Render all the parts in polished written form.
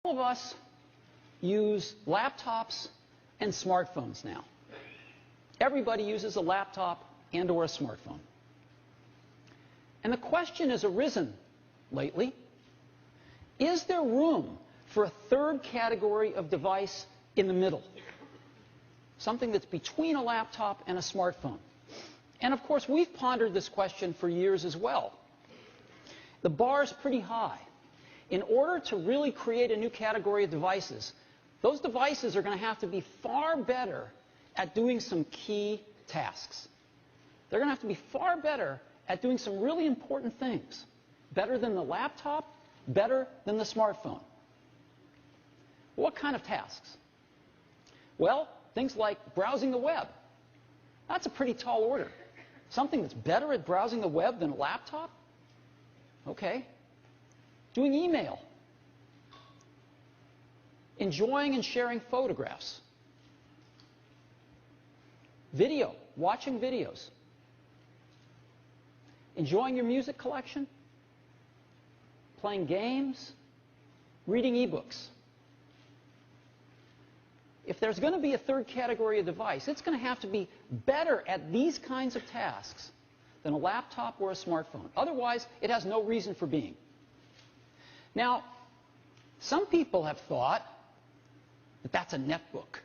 All of us use laptops and smartphones now. Everybody uses a laptop and or a smartphone. And the question has arisen lately, is there room for a third category of device in the middle? Something that's between a laptop and a smartphone. And of course, we've pondered this question for years as well. The bar's pretty high. In order to really create a new category of devices, those devices are going to have to be far better at doing some key tasks. They're going to have to be far better at doing some really important things. Better than the laptop, better than the smartphone. What kind of tasks? Well, things like browsing the web. That's a pretty tall order. Something that's better at browsing the web than a laptop? Okay. Doing email. Enjoying and sharing photographs. Video. Watching videos. Enjoying your music collection. Playing games. Reading ebooks. If there's going to be a third category of device, it's going to have to be better at these kinds of tasks than a laptop or a smartphone. Otherwise, it has no reason for being. Now, some people have thought that that's a netbook.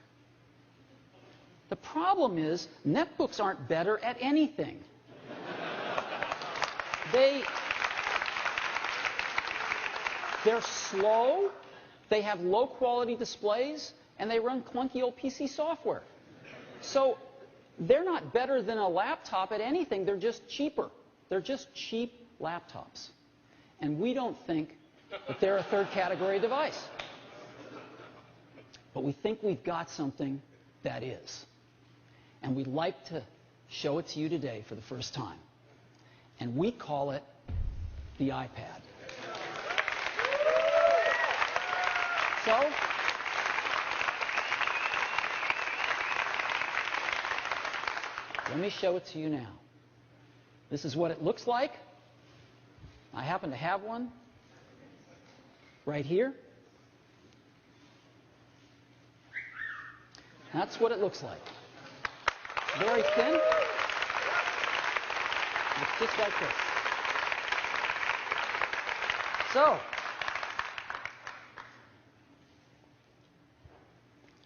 The problem is, netbooks aren't better at anything. They're slow, they have low-quality displays, and they run clunky old PC software. So they're not better than a laptop at anything, they're just cheaper. They're just cheap laptops. And we don't think that they're a third category device. But we think we've got something that is. And we'd like to show it to you today for the first time. And we call it the iPad. So, let me show it to you now. This is what it looks like. I happen to have one right here. That's what it looks like. Very thin. It's just like this. So,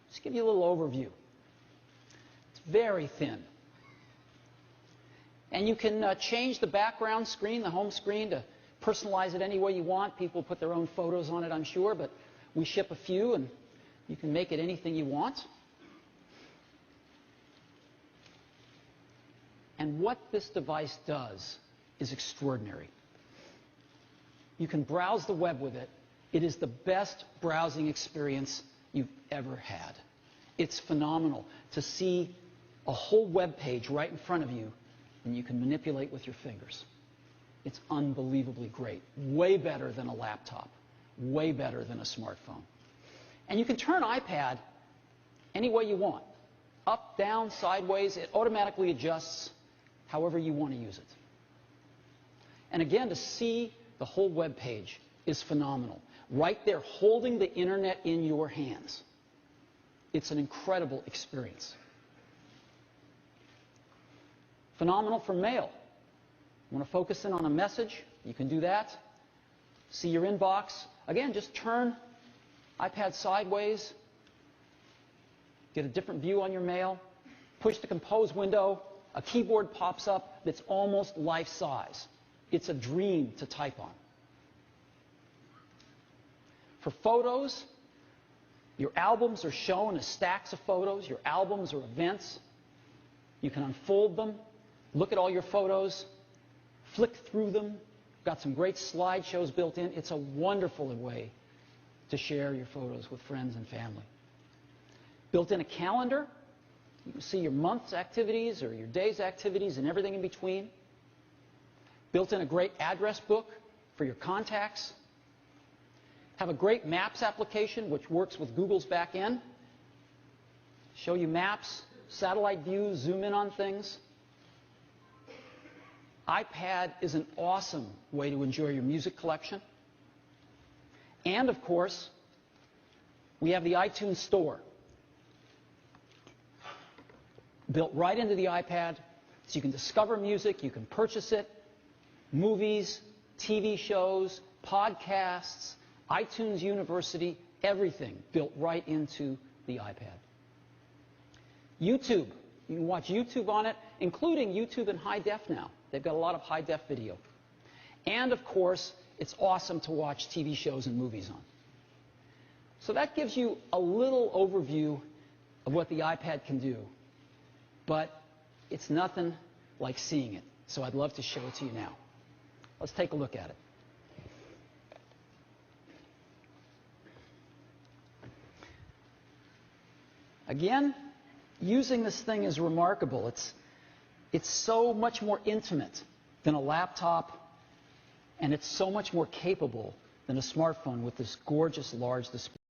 just give you a little overview. It's very thin. And you can change the background screen, the home screen, to personalize it any way you want. People put their own photos on it, I'm sure, but we ship a few, and you can make it anything you want. And what this device does is extraordinary. You can browse the web with it. It is the best browsing experience you've ever had. It's phenomenal to see a whole web page right in front of you, and you can manipulate with your fingers. It's unbelievably great. Way better than a laptop. Way better than a smartphone. And you can turn iPad any way you want. Up, down, sideways. It automatically adjusts however you want to use it. And again, to see the whole web page is phenomenal. Right there, holding the internet in your hands. It's an incredible experience. Phenomenal for mail. You want to focus in on a message? You can do that. See your inbox. Again, just turn iPad sideways. Get a different view on your mail. Push the compose window. A keyboard pops up that's almost life-size. It's a dream to type on. For photos, your albums are shown as stacks of photos. Your albums are events. You can unfold them. Look at all your photos, flick through them. Got some great slideshows built in. It's a wonderful way to share your photos with friends and family. Built in a calendar. You can see your month's activities or your day's activities and everything in between. Built in a great address book for your contacts. Have a great Maps application which works with Google's back end. Show you maps, satellite views, zoom in on things. iPad is an awesome way to enjoy your music collection. And, of course, We have the iTunes Store, built right into the iPad, so you can discover music, you can purchase it, movies, TV shows, podcasts, iTunes University, everything built right into the iPad. YouTube, you can watch YouTube on it, including YouTube in high def now. They've got a lot of high def video. And of course, it's awesome to watch TV shows and movies on. So that gives you a little overview of what the iPad can do. But it's nothing like seeing it. So I'd love to show it to you now. Let's take a look at it. Again, using this thing is remarkable. It's so much more intimate than a laptop, and it's so much more capable than a smartphone with this gorgeous large display.